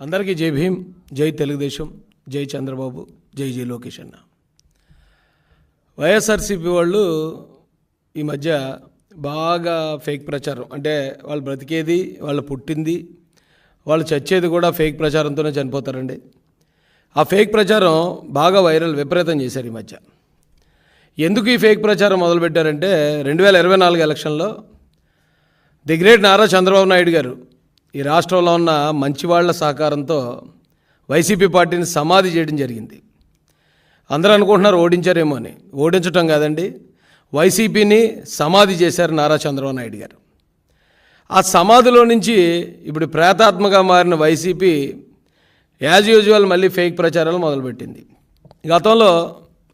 అందరికీ జై భీమ్, జై తెలుగుదేశం, జై చంద్రబాబు, జై జై లోకేష్ అన్న. వైఎస్ఆర్సీపీ వాళ్ళు ఈ మధ్య బాగా ఫేక్ ప్రచారం, అంటే వాళ్ళు బ్రతికేది, వాళ్ళు పుట్టింది, వాళ్ళు చచ్చేది కూడా ఫేక్ ప్రచారంతోనే చనిపోతారండి. ఆ ఫేక్ ప్రచారం బాగా వైరల్, విపరీతం చేశారు ఈ మధ్య. ఎందుకు ఈ ఫేక్ ప్రచారం మొదలుపెట్టారంటే 2024 ఎలక్షన్లో ది గ్రేట్ నారా చంద్రబాబు నాయుడు గారు ఈ రాష్ట్రంలో ఉన్న మంచివాళ్ల సహకారంతో వైసీపీ పార్టీని సమాధి చేయడం జరిగింది. అందరూ అనుకుంటున్నారు ఓడించారేమో అని. ఓడించటం కాదండి, వైసీపీని సమాధి చేశారు నారా చంద్రబాబు నాయుడు గారు. ఆ సమాధిలో నుంచి ఇప్పుడు ప్రేతాత్మగా మారిన వైసీపీ యాజ్ యూజువల్ మళ్ళీ ఫేక్ ప్రచారాలు మొదలుపెట్టింది. గతంలో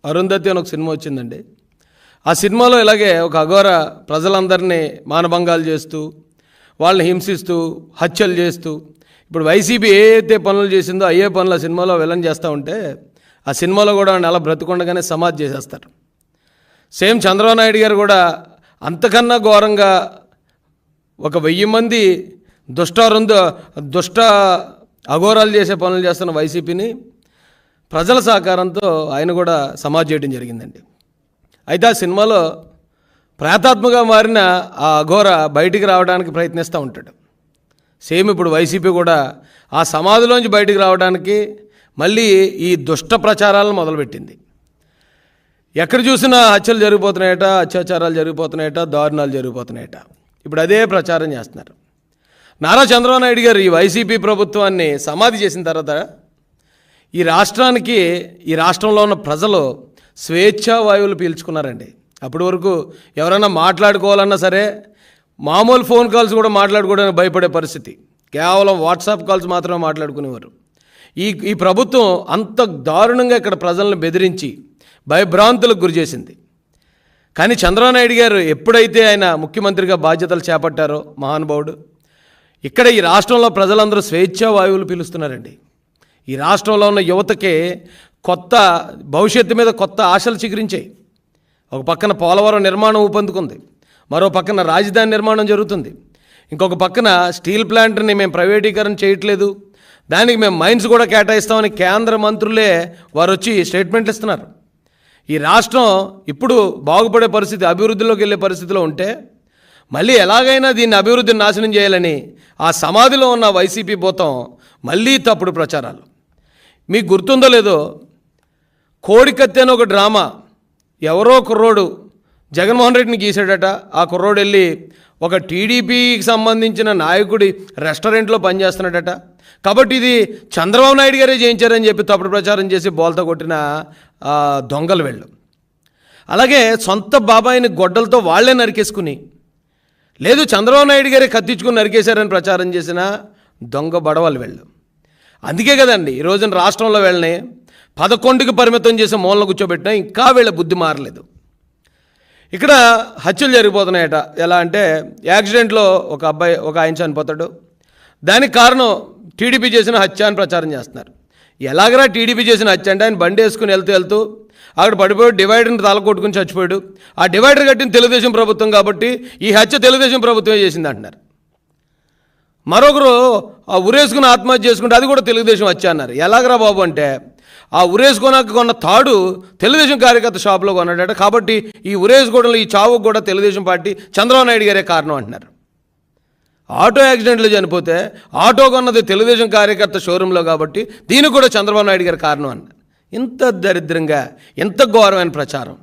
అరుంధతి అని ఒక సినిమా వచ్చిందండి. ఆ సినిమాలో ఇలాగే ఒక అఘోర ప్రజలందరినీ మానభంగాలు చేస్తూ, వాళ్ళని హింసిస్తూ, హత్యలు చేస్తూ, ఇప్పుడు వైసీపీ ఏ అయితే పనులు చేసిందో అయ్యే పనులు ఆ సినిమాలో విలన్ చేస్తూ ఉంటే ఆ సినిమాలో కూడా అలా బ్రతుకుండగానే సమాధి చేసేస్తారు. సేమ్ చంద్రబాబు నాయుడు గారు కూడా అంతకన్నా ఘోరంగా ఒక 1000 మంది దుష్ట అఘోరాలు చేసే పనులు చేస్తున్న వైసీపీని ప్రజల సహకారంతో ఆయన కూడా సమాధి చేయడం జరిగిందండి. అయితే ఆ సినిమాలో ప్రేతాత్మగా మారిన ఆ అఘోర బయటికి రావడానికి ప్రయత్నిస్తూ ఉంటాడు. సేమ్ ఇప్పుడు వైసీపీ కూడా ఆ సమాధిలోంచి బయటికి రావడానికి మళ్ళీ ఈ దుష్ట ప్రచారాలను మొదలుపెట్టింది. ఎక్కడ చూసినా హత్యలు జరిగిపోతున్నాయట, అత్యాచారాలు జరిగిపోతున్నాయట, దారుణాలు జరిగిపోతున్నాయట. ఇప్పుడు అదే ప్రచారం చేస్తున్నారు. నారా చంద్రబాబు నాయుడు గారు ఈ వైసీపీ ప్రభుత్వాన్ని సమాధి చేసిన తర్వాత ఈ రాష్ట్రానికి, ఈ రాష్ట్రంలో ఉన్న ప్రజలు స్వేచ్ఛా వాయువులు పీల్చుకున్నారండి. అప్పటి వరకు ఎవరైనా మాట్లాడుకోవాలన్నా సరే మామూలు ఫోన్ కాల్స్ కూడా మాట్లాడుకోవడానికి భయపడే పరిస్థితి. కేవలం వాట్సాప్ కాల్స్ మాత్రమే మాట్లాడుకునేవారు. ఈ ప్రభుత్వం అంత దారుణంగా ఇక్కడ ప్రజలను బెదిరించి భయభ్రాంతులకు గురి చేసింది. కానీ చంద్రబాబు నాయుడు గారు ఎప్పుడైతే ఆయన ముఖ్యమంత్రిగా బాధ్యతలు చేపట్టారో మహానుభావుడు, ఇక్కడ ఈ రాష్ట్రంలో ప్రజలందరూ స్వేచ్ఛా వాయువులు పీలుస్తున్నారండి. ఈ రాష్ట్రంలో ఉన్న యువతకి కొత్త భవిష్యత్తు మీద కొత్త ఆశలు చిగురించాయి. ఒక పక్కన పోలవరం నిర్మాణం ఊపందుకుంది, మరో పక్కన రాజధాని నిర్మాణం జరుగుతుంది, ఇంకొక పక్కన స్టీల్ ప్లాంట్ని మేము ప్రైవేటీకరణ చేయట్లేదు, దానికి మేము మైన్స్ కూడా కేటాయిస్తామని కేంద్ర మంత్రులే వారు వచ్చి స్టేట్మెంట్లు ఇస్తున్నారు. ఈ రాష్ట్రం ఇప్పుడు బాగుపడే పరిస్థితి, అభివృద్ధిలోకి వెళ్ళే పరిస్థితిలో ఉంటే మళ్ళీ ఎలాగైనా దీన్ని అభివృద్ధిని నాశనం చేయాలని ఆ సమాధిలో ఉన్న వైసీపీ పోతాం మళ్ళీ తప్పుడు ప్రచారాలు. మీకు గుర్తుందో లేదో, కోడికత్తి అని ఒక డ్రామా ఎవరో కుర్రోడు జగన్మోహన్ రెడ్డిని గీసాడట. ఆ కుర్రోడు వెళ్ళి ఒక టీడీపీకి సంబంధించిన నాయకుడి రెస్టారెంట్లో పనిచేస్తున్నాడట. కాబట్టి ఇది చంద్రబాబు నాయుడు గారే చేయించారని చెప్పి తప్పుడు ప్రచారం చేసి బోల్తా కొట్టిన దొంగలు వెళ్ళు. అలాగే సొంత బాబాయిని గొడ్డలతో వాళ్లే నరికేసుకుని, లేదు చంద్రబాబు నాయుడు గారే కత్తించుకుని నరికేశారని ప్రచారం చేసిన దొంగ బడవలు వెళ్ళు. అందుకే కదండి ఈ రోజున రాష్ట్రంలో వెళ్ళని 11కి పరిమితం చేసి మూలన కూర్చోబెట్టినా ఇంకా వీళ్ళ బుద్ధి మారలేదు. ఇక్కడ హత్యలు జరిగిపోతున్నాయట. ఎలా అంటే యాక్సిడెంట్లో ఒక ఆయన చనిపోతాడు, దానికి కారణం టీడీపీ చేసిన హత్య అని ప్రచారం చేస్తున్నారు. ఎలాగరా టీడీపీ చేసిన హత్య అంటే ఆయన బండి వేసుకుని వెళ్తూ అక్కడ పడిపోయి డివైడర్ని తలకొట్టుకుని చచ్చిపోయాడు. ఆ డివైడర్ కట్టిన తెలుగుదేశం ప్రభుత్వం కాబట్టి ఈ హత్య తెలుగుదేశం ప్రభుత్వమే చేసింది అంటున్నారు. మరొకరు ఆ ఉరేసుకుని ఆత్మహత్య చేసుకుంటే అది కూడా తెలుగుదేశం హత్య అన్నారు. ఎలాగరా బాబు అంటే ఆ ఉరేసుకోనాక కొన్న తాడు తెలుగుదేశం కార్యకర్త షాప్లో కొన్నాడట, కాబట్టి ఈ ఉరేసుకోవడంలో ఈ చావుకు కూడా తెలుగుదేశం పార్టీ చంద్రబాబు నాయుడు గారే కారణం అంటున్నారు. ఆటో యాక్సిడెంట్లో చనిపోతే ఆటో కొన్నది తెలుగుదేశం కార్యకర్త షోరూంలో కాబట్టి దీనికి కూడా చంద్రబాబు నాయుడు గారి కారణం అన్నారు. ఇంత దరిద్రంగా, ఎంత ఘోరమైన ప్రచారం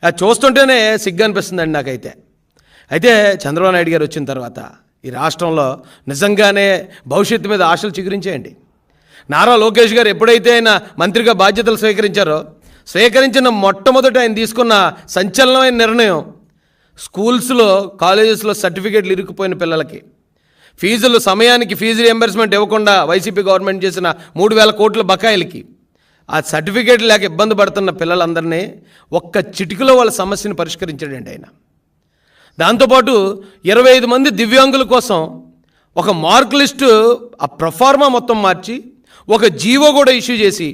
అది చూస్తుంటేనే సిగ్గు అనిపిస్తుందండి నాకైతే. అయితే చంద్రబాబు నాయుడు గారు వచ్చిన తర్వాత ఈ రాష్ట్రంలో నిజంగానే భవిష్యత్తు మీద ఆశలు చిగురించేయండి. నారా లోకేష్ గారు ఎప్పుడైతే ఆయన మంత్రిగా బాధ్యతలు స్వీకరించిన మొట్టమొదట ఆయన తీసుకున్న సంచలనమైన నిర్ణయం, స్కూల్స్లో కాలేజెస్లో సర్టిఫికేట్లు ఇరుక్కుపోయిన పిల్లలకి ఫీజులు సమయానికి ఫీజు రియంబర్స్మెంట్ ఇవ్వకుండా వైసీపీ గవర్నమెంట్ చేసిన 3000 కోట్ల బకాయిలకి ఆ సర్టిఫికేట్ లేక ఇబ్బంది పడుతున్న పిల్లలందరినీ ఒక్క చిటికలో వాళ్ళ సమస్యను పరిష్కరించాడండి ఆయన. దాంతోపాటు 25 మంది దివ్యాంగుల కోసం ఒక మార్క్ లిస్టు, ఆ ప్రొఫార్మా మొత్తం మార్చి ఒక జీవో కూడా ఇష్యూ చేసి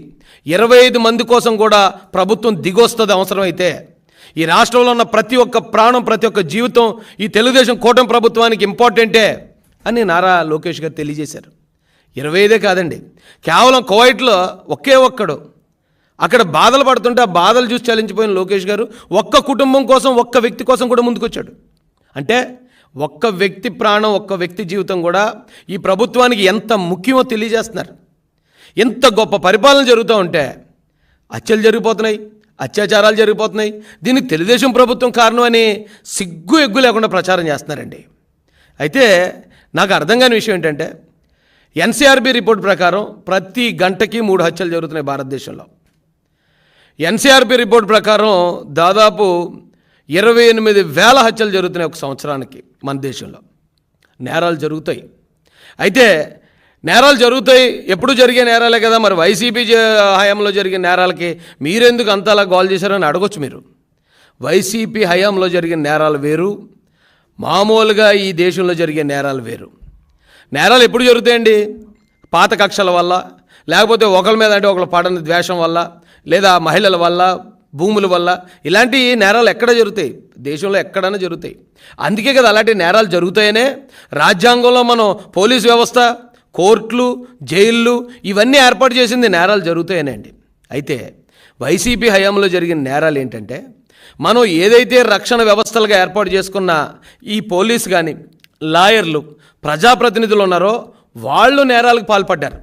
25 మంది కోసం కూడా ప్రభుత్వం దిగొస్తుంది అవసరమైతే. ఈ రాష్ట్రంలో ఉన్న ప్రతి ఒక్క ప్రాణం, ప్రతి ఒక్క జీవితం ఈ తెలుగుదేశం కూటమి ప్రభుత్వానికి ఇంపార్టెంటే అని నారా లోకేష్ గారు తెలియజేశారు. 25 కాదండి, కేవలం కువైట్లో ఒకే ఒక్కడు అక్కడ బాధలు పడుతుంటే ఆ బాధలు చూసి చలించిపోయిన లోకేష్ గారు ఒక్క కుటుంబం కోసం, ఒక్క వ్యక్తి కోసం కూడా ముందుకొచ్చాడు. అంటే ఒక్క వ్యక్తి ప్రాణం, ఒక్క వ్యక్తి జీవితం కూడా ఈ ప్రభుత్వానికి ఎంత ముఖ్యమో తెలియజేస్తున్నారు. ఎంత గొప్ప పరిపాలన జరుగుతూ ఉంటే హత్యలు జరిగిపోతున్నాయి, అత్యాచారాలు జరిగిపోతున్నాయి. దీనికి తెలుగుదేశం ప్రభుత్వం కారణం అని సిగ్గు ఎగ్గు లేకుండా ప్రచారం చేస్తున్నారండి. అయితే నాకు అర్థం కాని విషయం ఏంటంటే, ఎన్సీఆర్బీ రిపోర్ట్ ప్రకారం ప్రతి గంటకి 3 హత్యలు జరుగుతున్నాయి భారతదేశంలో. ఎన్సీఆర్బీ రిపోర్ట్ ప్రకారం దాదాపు 28,000 హత్యలు జరుగుతున్నాయి ఒక సంవత్సరానికి మన దేశంలో. నేరాలు జరుగుతాయి. అయితే నేరాలు జరుగుతాయి, ఎప్పుడు జరిగే నేరాలే కదా, మరి వైసీపీ హయాంలో జరిగే నేరాలకి మీరెందుకు అంతలా గోల్ చేశారని అడగొచ్చు మీరు. వైసీపీ హయాంలో జరిగిన నేరాలు వేరు, మామూలుగా ఈ దేశంలో జరిగే నేరాలు వేరు. నేరాలు ఎప్పుడు జరుగుతాయండి? పాత కక్షల వల్ల, లేకపోతే ఒకరి మీద అంటే ఒకరు పడని ద్వేషం వల్ల, లేదా మహిళల వల్ల, భూముల వల్ల. ఇలాంటి నేరాలు ఎక్కడ జరుగుతాయి? దేశంలో ఎక్కడైనా జరుగుతాయి. అందుకే కదా అలాంటి నేరాలు జరుగుతాయనే రాజ్యాంగంలో మనం పోలీస్ వ్యవస్థ, కోర్టులు, జైళ్ళు ఇవన్నీ ఏర్పాటు చేసింది నేరాలు జరుగుతాయనండి. అయితే వైసీపీ హయాంలో జరిగిన నేరాలు ఏంటంటే, మనం ఏదైతే రక్షణ వ్యవస్థలుగా ఏర్పాటు చేసుకున్న ఈ పోలీసు కానీ, లాయర్లు, ప్రజాప్రతినిధులు ఉన్నారో వాళ్ళు నేరాలకు పాల్పడ్డారు.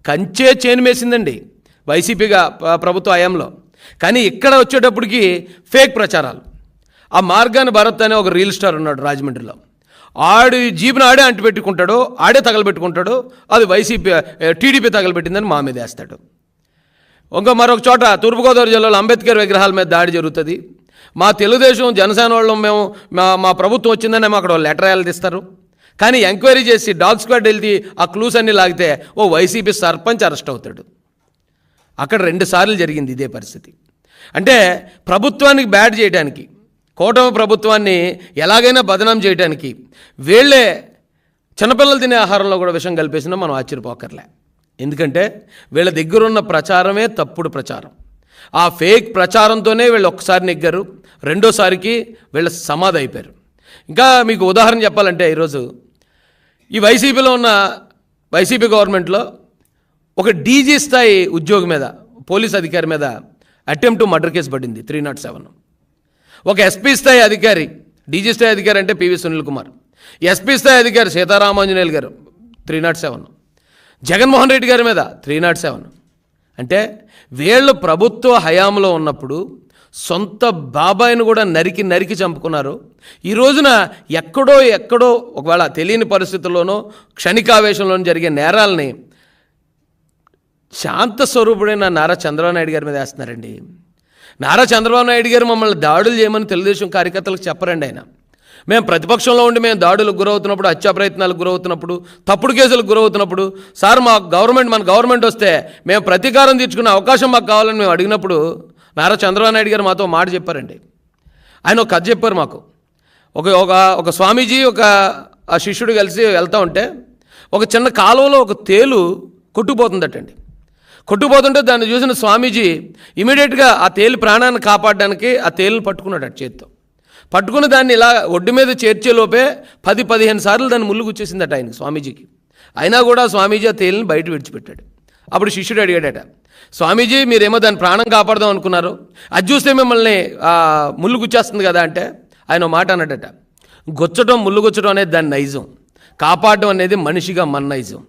కంచే చేను వేసిందండి వైసీపీగా ప్రభుత్వ హయాంలో. కానీ ఇక్కడ వచ్చేటప్పటికి ఫేక్ ప్రచారాలు. ఆ మార్గాన్ని భరత్ అనే ఒక రీల్ స్టార్ ఉన్నాడు రాజమండ్రిలో. ఆడి జీబును ఆడే అంటిపెట్టుకుంటాడు, ఆడే తగలబెట్టుకుంటాడు. అది వైసీపీ టీడీపీ తగలబెట్టిందని మా మీద వేస్తాడు. మరొక చోట తూర్పుగోదావరి జిల్లాలో అంబేద్కర్ విగ్రహాల మీద దాడి జరుగుతుంది. మా తెలుగుదేశం జనసేన వాళ్ళు మేము మా ప్రభుత్వం వచ్చిందని మేము అక్కడ లెటర్ వేయాలి తీస్తారు. కానీ ఎంక్వైరీ చేసి డాగ్ స్క్వాడ్ వెళ్తే ఆ క్లూస్ అన్నీ లాగితే ఓ వైసీపీ సర్పంచ్ అరెస్ట్ అవుతాడు. అక్కడ 2 సార్లు జరిగింది ఇదే పరిస్థితి. అంటే ప్రభుత్వానికి బ్యాడ్ చేయడానికి, కూటమి ప్రభుత్వాన్ని ఎలాగైనా బదనాం చేయడానికి వీళ్ళే చిన్నపిల్లలు తినే ఆహారంలో కూడా విషం కలిపేసినా మనం ఆశ్చర్యపోకర్లే. ఎందుకంటే వీళ్ళ దగ్గరున్న ప్రచారమే తప్పుడు ప్రచారం. ఆ ఫేక్ ప్రచారంతోనే వీళ్ళు ఒక్కసారి నెగ్గారు, రెండోసారికి వీళ్ళ సమాధి అయిపోయారు. ఇంకా మీకు ఉదాహరణ చెప్పాలంటే, ఈరోజు ఈ వైసీపీలో ఉన్న వైసీపీ గవర్నమెంట్లో ఒక డీజీ స్థాయి ఉద్యోగి మీద, పోలీస్ అధికారి మీద అటెంప్ట్ టు మర్డర్ కేసు పడింది 307. ఒక ఎస్పీ స్థాయి అధికారి, డీజీ స్థాయి అధికారి అంటే పివి సునీల్ కుమార్, ఎస్పీ స్థాయి అధికారి సీతారామాంజనేయులు గారు 307, జగన్మోహన్ రెడ్డి గారి మీద 307. అంటే వీళ్ళు ప్రభుత్వ హయాంలో ఉన్నప్పుడు సొంత బాబాయిని కూడా నరికి చంపుకున్నారు. ఈ రోజున ఎక్కడో ఒకవేళ తెలియని పరిస్థితుల్లోనో క్షణికావేశంలోనూ జరిగే నేరాలని శాంత స్వరూపుడైన నారా చంద్రబాబు నాయుడు గారి మీద వేస్తున్నారండి. నారా చంద్రబాబు నాయుడు గారు మమ్మల్ని దాడులు చేయమని తెలుగుదేశం కార్యకర్తలకు చెప్పరండి. ఆయన మేము ప్రతిపక్షంలో ఉండి మేము దాడులకు గురవుతున్నప్పుడు, హత్యా ప్రయత్నాలకు గురవుతున్నప్పుడు, తప్పుడు కేసులకు గురవుతున్నప్పుడు, సార్ మన గవర్నమెంట్ వస్తే మేము ప్రతీకారం తీర్చుకునే అవకాశం మాకు కావాలని మేము అడిగినప్పుడు నారా చంద్రబాబు నాయుడు గారు మాతో మాట చెప్పారండి. ఆయన ఒక కథ చెప్పారు మాకు. ఒక స్వామీజీ ఆ శిష్యుడు కలిసి వెళ్తూ ఉంటే ఒక చిన్న కాలువలో ఒక తేలు కొట్టుకుపోతుందటండి. కొట్టుకుపోతుంటే దాన్ని చూసిన స్వామీజీ ఇమీడియట్గా ఆ తేలు ప్రాణాన్ని కాపాడడానికి ఆ తేలును పట్టుకున్నాడు చేత్తో. పట్టుకుని దాన్ని ఇలా ఒడ్డు మీద చేర్చేలోపే 10-15 సార్లు దాన్ని ముళ్ళు గుచ్చేసిందట ఆయనకి, స్వామీజీకి. అయినా కూడా స్వామీజీ ఆ తేలిని బయట విడిచిపెట్టాడు. అప్పుడు శిష్యుడు అడిగాడట, స్వామీజీ మీరేమో దాన్ని ప్రాణం కాపాడదాం అనుకున్నారు, అది చూస్తే మిమ్మల్ని ముళ్ళు గుచ్చేస్తుంది కదా అంటే ఆయన మాట అన్నాడట, ముళ్ళు గుచ్చడం అనేది దాని నైజం, కాపాడడం అనేది మనిషిగా మన నైజం.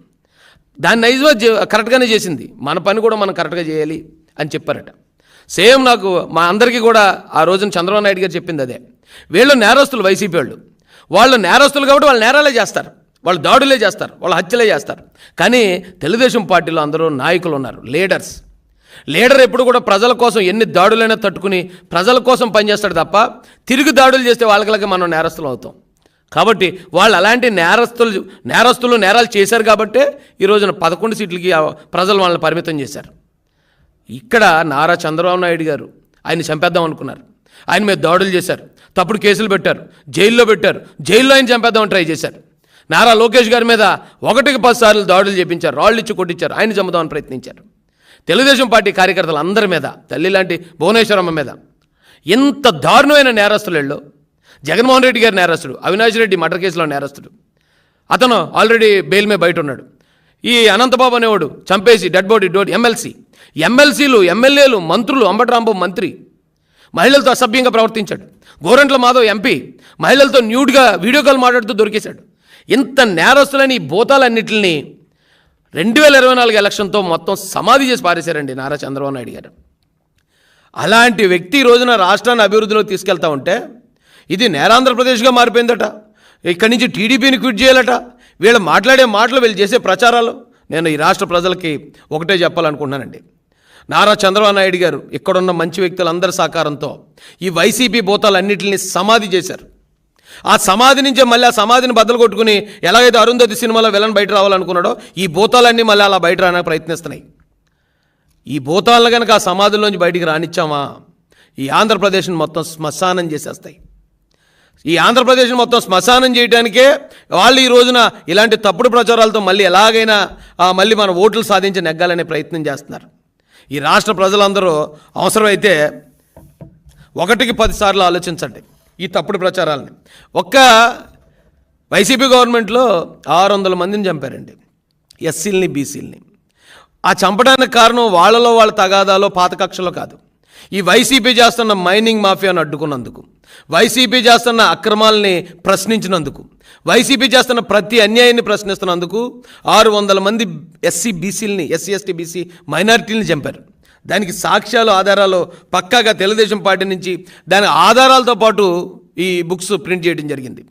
దాని నైజం కరెక్ట్గానే చేసింది, మన పని కూడా మనం కరెక్ట్గా చేయాలి అని చెప్పారట. సేమ్ నాకు మా అందరికీ కూడా ఆ రోజున చంద్రబాబు నాయుడు గారు చెప్పింది అదే. వీళ్ళు నేరస్తులు, వైసీపీ వాళ్ళు నేరస్తులు కాబట్టి వాళ్ళు నేరాలే చేస్తారు, వాళ్ళు దాడులే చేస్తారు, వాళ్ళు హత్యలే చేస్తారు. కానీ తెలుగుదేశం పార్టీలో అందరూ నాయకులు ఉన్నారు, లీడర్ ఎప్పుడు కూడా ప్రజల కోసం ఎన్ని దాడులైనా తట్టుకుని ప్రజల కోసం పనిచేస్తాడు తప్ప తిరిగి దాడులు చేస్తే వాళ్ళకి మనం నేరస్తులు అవుతాం. కాబట్టి వాళ్ళు అలాంటి నేరాలు చేశారు కాబట్టే ఈ రోజున 11 సీట్లకి ప్రజలు వాళ్ళని పరిమితం చేశారు. ఇక్కడ నారా చంద్రబాబు నాయుడు గారు ఆయన చంపేద్దాం అనుకున్నారు, ఆయన మీద దాడులు చేశారు, తప్పుడు కేసులు పెట్టారు, జైల్లో ఆయన చంపేద్దామని ట్రై చేశారు. నారా లోకేష్ గారి మీద 1-10 సార్లు దాడులు చేపించారు, రాళ్ళు ఇచ్చి కొట్టించారు, ఆయన చంపుదామని ప్రయత్నించారు. తెలుగుదేశం పార్టీ కార్యకర్తలు అందరి మీద, తల్లి లాంటి భువనేశ్వరమ్మ మీద ఎంత దారుణమైన నేరస్తులు. జగన్మోహన్ రెడ్డి గారి నేరస్తుడు, అవినాష్ రెడ్డి మర్డర్ కేసులో నేరస్తుడు, అతను ఆల్రెడీ బెయిల్ మీద బయట ఉన్నాడు. ఈ అనంతబాబు అనేవాడు చంపేసి డెడ్ బాడీ ఎమ్మెల్సీలు ఎమ్మెల్యేలు మంత్రులు, అంబటరాంబాబు మంత్రి మహిళలతో అసభ్యంగా ప్రవర్తించాడు. గోరంట్ల మాధవ్ ఎంపీ మహిళలతో న్యూడ్గా వీడియో కాల్ మాట్లాడుతూ దొరికేశాడు. ఇంత నేరస్తులని ఈ భూతాలన్నింటినీ 2024 ఎలక్షన్తో మొత్తం సమాధి చేసి పారేశారండి నారా చంద్రబాబు నాయుడు గారు. అలాంటి వ్యక్తి ఈ రోజున రాష్ట్రాన్ని అభివృద్ధిలోకి తీసుకెళ్తా ఉంటే ఇది నేరాంధ్రప్రదేశ్గా మారిపోయిందట. ఇక్కడి నుంచి టీడీపీని క్విట్ చేయాలట. వీళ్ళు మాట్లాడే మాటలు, వీళ్ళు చేసే ప్రచారాలు. నేను ఈ రాష్ట్ర ప్రజలకి ఒకటే చెప్పాలనుకుంటున్నానండి. నారా చంద్రబాబు నాయుడు గారు ఇక్కడున్న మంచి వ్యక్తులందరి సహకారంతో ఈ వైసీపీ భూతాలన్నింటినీ సమాధి చేశారు. ఆ సమాధి నుంచే మళ్ళీ ఆ సమాధిని బద్దలు కొట్టుకుని ఎలాగైతే అరుంధతి సినిమాలో విలన్ బయట రావాలనుకున్నాడో ఈ భూతాలన్నీ మళ్ళీ అలా బయట రావడానికి ప్రయత్నిస్తున్నాయి. ఈ భూతాలను కనుక ఆ సమాధుల్లోంచి బయటికి రానిచ్చామా ఈ ఆంధ్రప్రదేశ్ని మొత్తం శ్మశానం చేసేస్తాయి. ఈ ఆంధ్రప్రదేశ్ని మొత్తం శ్మశానం చేయడానికే వాళ్ళు ఈ రోజున ఇలాంటి తప్పుడు ప్రచారాలతో మళ్ళీ ఎలాగైనా మళ్ళీ మన ఓట్లు సాధించి నెగ్గాలనే ప్రయత్నం చేస్తున్నారు. ఈ రాష్ట్ర ప్రజలందరూ అవసరమైతే 1కి 10 సార్లు ఆలోచించండి ఈ తప్పుడు ప్రచారాలని. ఒక్క వైసీపీ గవర్నమెంట్లో 600 మందిని చంపారండి, ఎస్సీలని బీసీలని. ఆ చంపడానికి కారణం వాళ్ళ తగాదాలో పాత కక్షలో కాదు, ఈ వైసీపీ చేస్తున్న మైనింగ్ మాఫియాను అడ్డుకున్నందుకు, వైసీపీ చేస్తున్న అక్రమాలని ప్రశ్నించినందుకు, వైసీపీ చేస్తున్న ప్రతి అన్యాయాన్ని ప్రశ్నిస్తున్నందుకు 600 మంది ఎస్సీ ఎస్టీ బీసీ మైనారిటీని చంపారు. దానికి సాక్ష్యాలు ఆధారాలు పక్కాగా తెలుగుదేశం పార్టీ నుంచి దాని ఆధారాలతో పాటు ఈ బుక్స్ ప్రింట్ చేయడం జరిగింది.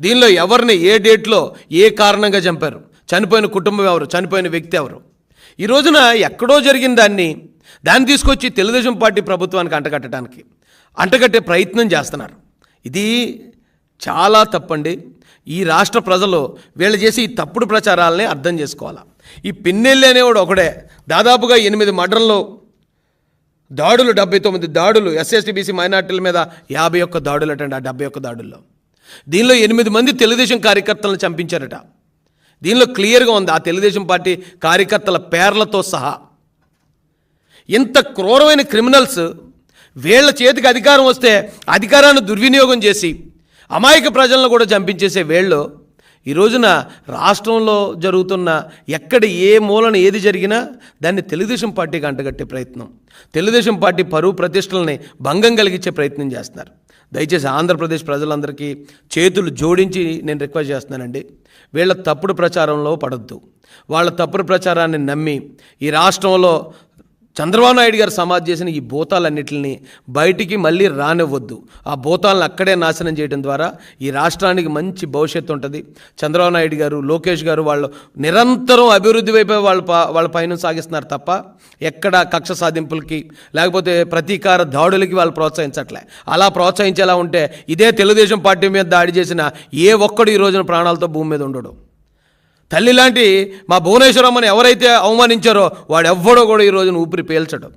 దీనిలో ఎవరిని ఏ డేట్లో ఏ కారణంగా చంపారు, చనిపోయిన కుటుంబం ఎవరు, చనిపోయిన వ్యక్తి ఎవరు, ఈ రోజున ఎక్కడో జరిగిన దాన్ని తీసుకొచ్చి తెలుగుదేశం పార్టీ ప్రభుత్వానికి అంటగట్టే ప్రయత్నం చేస్తున్నారు. ఇది చాలా తప్పండి. ఈ రాష్ట్ర ప్రజలు వీళ్ళు చేసి ఈ తప్పుడు ప్రచారాలని అర్థం చేసుకోవాలి. ఈ పిన్నెల్లి అనేవాడు ఒకడే దాదాపుగా 8 మర్డర్లు, దాడులు 79 దాడులు, ఎస్సీ బీసీ మైనార్టీల మీద 51 దాడులు అటండి. ఆ 71 దాడుల్లో దీనిలో 8 మంది తెలుగుదేశం కార్యకర్తలను చంపించారట. దీనిలో క్లియర్గా ఉంది ఆ తెలుగుదేశం పార్టీ కార్యకర్తల పేర్లతో సహా. ఇంత క్రూరమైన క్రిమినల్స్ వీళ్ళ చేతికి అధికారం వస్తే అధికారాన్ని దుర్వినియోగం చేసి అమాయక ప్రజలను కూడా చంపించేసే వీళ్ళు ఈ రోజున రాష్ట్రంలో జరుగుతున్న ఎక్కడ ఏ మూలన ఏది జరిగినా దాన్ని తెలుగుదేశం పార్టీకి అంటగట్టే ప్రయత్నం, తెలుగుదేశం పార్టీ పరువు ప్రతిష్టలని భంగం కలిగించే ప్రయత్నం చేస్తున్నారు. దయచేసి ఆంధ్రప్రదేశ్ ప్రజలందరికీ చేతులు జోడించి నేను రిక్వెస్ట్ చేస్తున్నానండి, వీళ్ళ తప్పుడు ప్రచారంలో పడొద్దు. వాళ్ళ తప్పుడు ప్రచారాన్ని నమ్మి ఈ రాష్ట్రంలో చంద్రబాబు నాయుడు గారు సమాధి చేసిన ఈ భూతాలన్నింటినీ బయటికి మళ్ళీ రానివ్వద్దు. ఆ భూతాలను అక్కడే నాశనం చేయడం ద్వారా ఈ రాష్ట్రానికి మంచి భవిష్యత్తు ఉంటుంది. చంద్రబాబు నాయుడు గారు, లోకేష్ గారు వాళ్ళు నిరంతరం అభివృద్ధి వైపే వాళ్ళ పైన సాగిస్తున్నారు తప్ప ఎక్కడ కక్ష సాధింపులకి లేకపోతే ప్రతీకార దాడులకి వాళ్ళు ప్రోత్సహించట్లే. అలా ప్రోత్సహించేలా ఉంటే ఇదే తెలుగుదేశం పార్టీ మీద దాడి చేసిన ఏ ఒక్కడు ఈ రోజున ప్రాణాలతో భూమి మీద ఉండడు. తల్లి లాంటి మా భువనేశ్వరమ్మని ఎవరైతే అవమానించారో వాడెవ్వడో కూడా ఈ రోజున ఊపిరి పీల్చడం.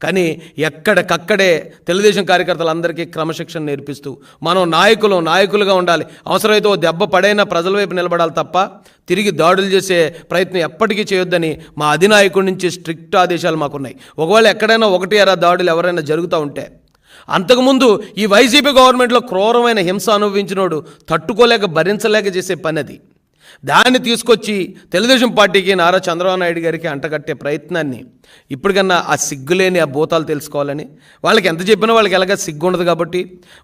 కానీ ఎక్కడికక్కడే తెలుగుదేశం కార్యకర్తలందరికీ క్రమశిక్షణ నేర్పిస్తూ మనం నాయకులుగా ఉండాలి. అవసరమైతే ఓ దెబ్బ పడైనా ప్రజల వైపు నిలబడాలి తప్ప తిరిగి దాడులు చేసే ప్రయత్నం ఎప్పటికీ చేయొద్దని మా అధినాయకుడి నుంచి స్ట్రిక్ట్ ఆదేశాలు మాకున్నాయి. ఒకవేళ ఎక్కడైనా 1-2 దాడులు ఎవరైనా జరుగుతూ ఉంటే, అంతకుముందు ఈ వైసీపీ గవర్నమెంట్లో క్రూరమైన హింస అనుభవించినోడు తట్టుకోలేక భరించలేక చేసే పని అది. దాన్ని తీసుకొచ్చి తెలుగుదేశం పార్టీకి నారా చంద్రబాబు నాయుడు గారికి అంటగట్టే ప్రయత్నాన్ని ఇప్పటికన్నా ఆ సిగ్గులేని ఆ భూతాలు తెలుసుకోవాలని, వాళ్ళకి ఎంత చెప్పినా వాళ్ళకి ఎలాగ సిగ్గు ఉండదు కాబట్టి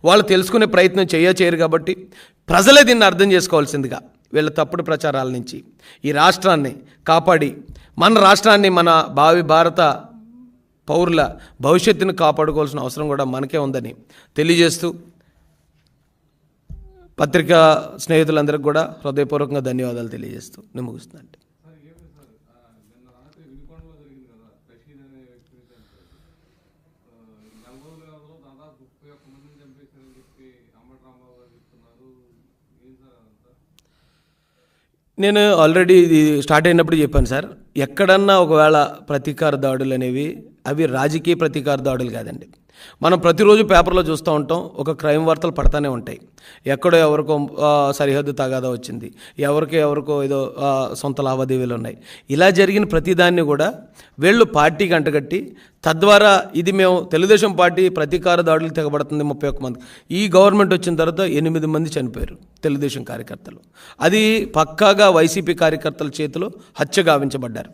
వాళ్ళు తెలుసుకునే ప్రయత్నం చేయరు కాబట్టి ప్రజలే దీన్ని అర్థం చేసుకోవాల్సిందిగా వీళ్ళ తప్పుడు ప్రచారాల నుంచి ఈ రాష్ట్రాన్ని కాపాడి మన రాష్ట్రాన్ని, మన భావి భారత పౌరుల భవిష్యత్తును కాపాడుకోవాల్సిన అవసరం కూడా మనకే ఉందని తెలియజేస్తూ పత్రికా స్నేహితులందరికీ కూడా హృదయపూర్వకంగా ధన్యవాదాలు తెలియజేస్తూ నేను ముగిస్తున్నాను. నేను ఆల్రెడీ ఇది స్టార్ట్ అయినప్పుడు చెప్పాను సార్, ఎక్కడన్నా ఒకవేళ ప్రతీకార దాడులు అనేవి అవి రాజకీయ ప్రతీకార దాడులు కాదండి. మనం ప్రతిరోజు పేపర్లో చూస్తూ ఉంటాం, ఒక క్రైమ్ వార్తలు పడతానే ఉంటాయి. ఎక్కడో ఎవరికో సరిహద్దు తగాదా వచ్చింది, ఎవరికో ఏదో సొంత లావాదేవీలు ఉన్నాయి. ఇలా జరిగిన ప్రతిదాన్ని కూడా వీళ్ళు పార్టీకి అంటగట్టి తద్వారా ఇది మేము తెలుగుదేశం పార్టీ ప్రతీకార దాడులు తెగబడుతుంది 31 మంది. ఈ గవర్నమెంట్ వచ్చిన తర్వాత 8 మంది చనిపోయారు తెలుగుదేశం కార్యకర్తలు. అది పక్కాగా వైసీపీ కార్యకర్తల చేతిలో హత్య గావించబడ్డారు.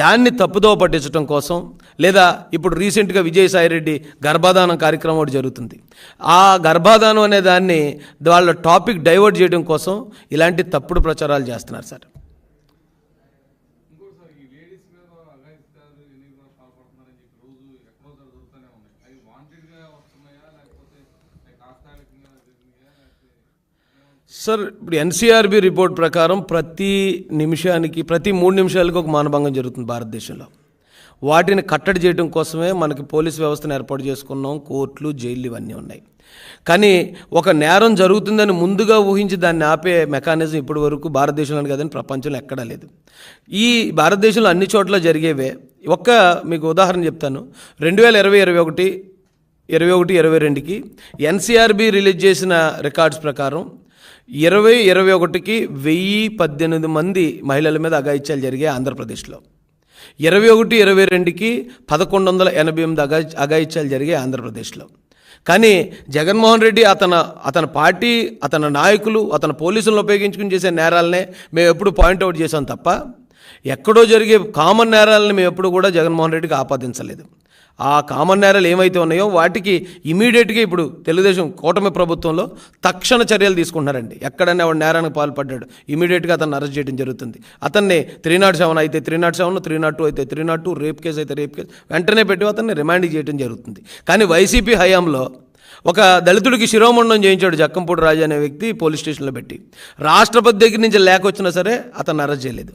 దాన్ని తప్పుదోవ పట్టించడం కోసం, లేదా ఇప్పుడు రీసెంట్గా విజయసాయిరెడ్డి గర్భాధానం కార్యక్రమం ఒకటి జరుగుతుంది. ఆ గర్భాధానం అనే దాన్ని వాళ్ళ టాపిక్ డైవర్ట్ చేయడం కోసం ఇలాంటి తప్పుడు ప్రచారాలు చేస్తున్నారు సార్. సార్, ఇప్పుడు ఎన్సీఆర్బీ రిపోర్ట్ ప్రకారం ప్రతి 3 నిమిషాలకు ఒక మానభంగం జరుగుతుంది భారతదేశంలో. వాటిని కట్టడి చేయడం కోసమే మనకి పోలీస్ వ్యవస్థను ఏర్పాటు చేసుకున్నాం, కోర్టులు, జైళ్ళు ఇవన్నీ ఉన్నాయి. కానీ ఒక నేరం జరుగుతుందని ముందుగా ఊహించి దాన్ని ఆపే మెకానిజం ఇప్పటి వరకు భారతదేశంలో కదని ప్రపంచంలో ఎక్కడా లేదు. ఈ భారతదేశంలో అన్ని చోట్ల జరిగేవే. మీకు ఉదాహరణ చెప్తాను. 2020, 21, 22కి ఎన్సీఆర్బీ రిలీజ్ చేసిన రికార్డ్స్ ప్రకారం 2021కి 1018 మంది మహిళల మీద అఘాయిత్యాలు జరిగాయి ఆంధ్రప్రదేశ్లో. 21, 22కి 1188 అఘాయిత్యాలు జరిగాయి ఆంధ్రప్రదేశ్లో. కానీ జగన్మోహన్ రెడ్డి అతని పార్టీ, అతని నాయకులు, అతని పోలీసులను ఉపయోగించుకుని చేసే నేరాలనే మేము ఎప్పుడు పాయింట్అవుట్ చేసాం తప్ప ఎక్కడో జరిగే కామన్ నేరాలని మేము ఎప్పుడు కూడా జగన్మోహన్ రెడ్డికి ఆపాదించలేదు. ఆ కామన్ నేరాలు ఏమైతే ఉన్నాయో వాటికి ఇమీడియట్గా ఇప్పుడు తెలుగుదేశం కూటమి ప్రభుత్వంలో తక్షణ చర్యలు తీసుకుంటున్నారండి. ఎక్కడైనా వాడు నేరానికి పాల్పడ్డాడు, ఇమీడియట్గా అతన్ని అరెస్ట్ చేయడం జరుగుతుంది. అతన్ని 307 అయితే 307, 302 అయితే 302, రేప్ కేసు అయితే రేప్ కేసు వెంటనే పెట్టి అతన్ని రిమాండ్ చేయడం జరుగుతుంది. కానీ వైసీపీ హయాంలో ఒక దళితుడికి శిరోమండం చేయించాడు జక్కంపూడి రాజు అనే వ్యక్తి పోలీస్ స్టేషన్లో పెట్టి. రాష్ట్రపతి దగ్గర నుంచి లేఖ వచ్చినా సరే అతన్ని అరెస్ట్ చేయలేదు.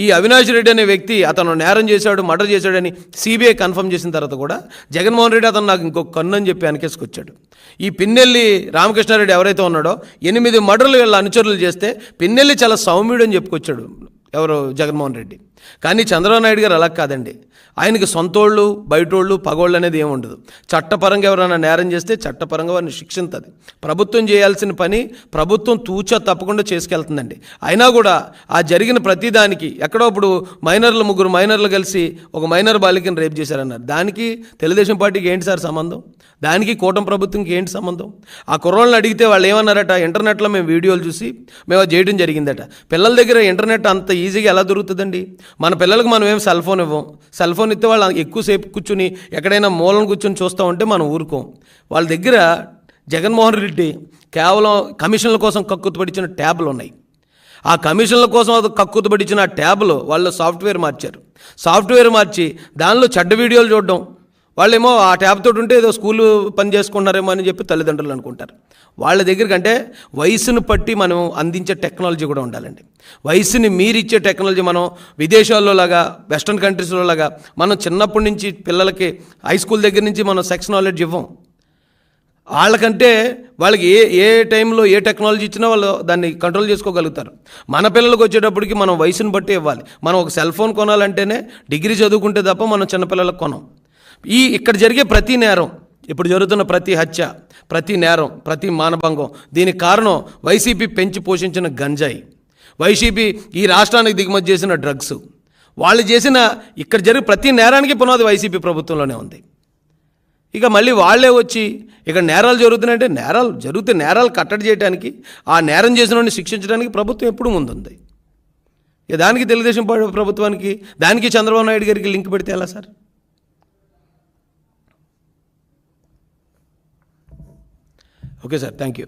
ఈ అవినాష్ రెడ్డి అనే వ్యక్తి అతను నేరం చేశాడు, మర్డర్ చేశాడని సిబిఐ కన్ఫర్మ్ చేసిన తర్వాత కూడా జగన్మోహన్ రెడ్డి అతను నాకు ఇంకొక కన్ను అని చెప్పి వెనకేసుకొచ్చాడు. ఈ పిన్నెల్లి రామకృష్ణారెడ్డి ఎవరైతే ఉన్నాడో 8 మర్డర్లు వీళ్ళ అనుచరులు చేస్తే పిన్నెల్లి చాలా సౌమ్యుడు అని చెప్పుకొచ్చాడు ఎవరు జగన్మోహన్ రెడ్డి. కానీ చంద్రబాబు నాయుడు గారు అలా కాదండి. ఆయనకి సొంతోళ్ళు, బయటోళ్ళు, పగోళ్ళు అనేది ఏమి ఉండదు. చట్టపరంగా ఎవరైనా నేరం చేస్తే చట్టపరంగా వారిని శిక్షించదు. ప్రభుత్వం చేయాల్సిన పని ప్రభుత్వం తూచా తప్పకుండా చేసుకెళ్తుందండి. అయినా కూడా ఆ జరిగిన ప్రతిదానికి ఎక్కడో ఇప్పుడు 3 మైనర్లు కలిసి ఒక మైనర్ బాలికను రేప్ చేశారన్నారు. దానికి తెలుగుదేశం పార్టీకి ఏంటి సార్ సంబంధం? దానికి కూటమి ప్రభుత్వంకి ఏంటి సంబంధం? ఆ కుర్రోళ్ళని అడిగితే వాళ్ళు ఏమన్నారట, ఇంటర్నెట్లో మేము వీడియోలు చూసి మేము అది చేయడం జరిగిందట. పిల్లల దగ్గర ఇంటర్నెట్ అంత ఈజీగా ఎలా దొరుకుతుందండి? మన పిల్లలకు మనం ఏం సెల్ ఫోన్ ఇవ్వం. సెల్ ఫోన్ ఇస్తే వాళ్ళు ఎక్కువసేపు కూర్చుని ఎక్కడైనా మూలను కూర్చొని చూస్తూ ఉంటే మనం ఊరుకోం. వాళ్ళ దగ్గర జగన్మోహన్ రెడ్డి కేవలం కమిషన్ల కోసం కక్కుతుపడిచిన ట్యాబ్లు ఉన్నాయి. ఆ కమిషన్ల కోసం కక్కుతుపడిచిన ట్యాబ్లో వాళ్ళు సాఫ్ట్వేర్ మార్చి దానిలో చెడ్డ వీడియోలు చూడడం. వాళ్ళేమో ఆ ట్యాబ్ తోటి ఉంటే ఏదో స్కూలు పని చేసుకుంటున్నారేమో అని చెప్పి తల్లిదండ్రులు అనుకుంటారు. వాళ్ళ దగ్గరికి అంటే వయసును బట్టి మనం అందించే టెక్నాలజీ కూడా ఉండాలండి. వయసుని మీరిచ్చే టెక్నాలజీ మనం విదేశాల్లో లాగా, వెస్ట్రన్ కంట్రీస్లో లాగా మనం చిన్నప్పటి నుంచి పిల్లలకి హై స్కూల్ దగ్గర నుంచి మనం సెక్స్ నాలెడ్జ్ ఇవ్వం. వాళ్ళకంటే వాళ్ళకి ఏ టైంలో ఏ టెక్నాలజీ ఇచ్చినా వాళ్ళు దాన్ని కంట్రోల్ చేసుకోగలుగుతారు. మన పిల్లలకు వచ్చేటప్పటికి మనం వయసును బట్టి ఇవ్వాలి. మనం ఒక సెల్ ఫోన్ కొనాలంటేనే డిగ్రీ చదువుకుంటే తప్ప మనం చిన్నపిల్లలకు కొనం. ఇక్కడ జరిగే ప్రతి నేరం, ఇప్పుడు జరుగుతున్న ప్రతి హత్య, ప్రతి నేరం, ప్రతి మానభంగం, దీనికి కారణం వైసీపీ పెంచి పోషించిన గంజాయి, వైసీపీ ఈ రాష్ట్రానికి దిగుమతి చేసిన డ్రగ్స్, వాళ్ళు చేసిన ఇక్కడ జరిగే ప్రతి నేరానికి పునాది వైసీపీ ప్రభుత్వంలోనే ఉంది. ఇక మళ్ళీ వాళ్ళే వచ్చి ఇక్కడ నేరాలు జరుగుతున్నాయంటే నేరాలు కట్టడి చేయడానికి, ఆ నేరం చేసిన వాడిని శిక్షించడానికి ప్రభుత్వం ఎప్పుడు ముందుంది. ఇక దానికి తెలుగుదేశం ప్రభుత్వానికి, దానికి చంద్రబాబు నాయుడు గారికి లింక్ పెడితే ఎలా sir? Okay sir, thank you.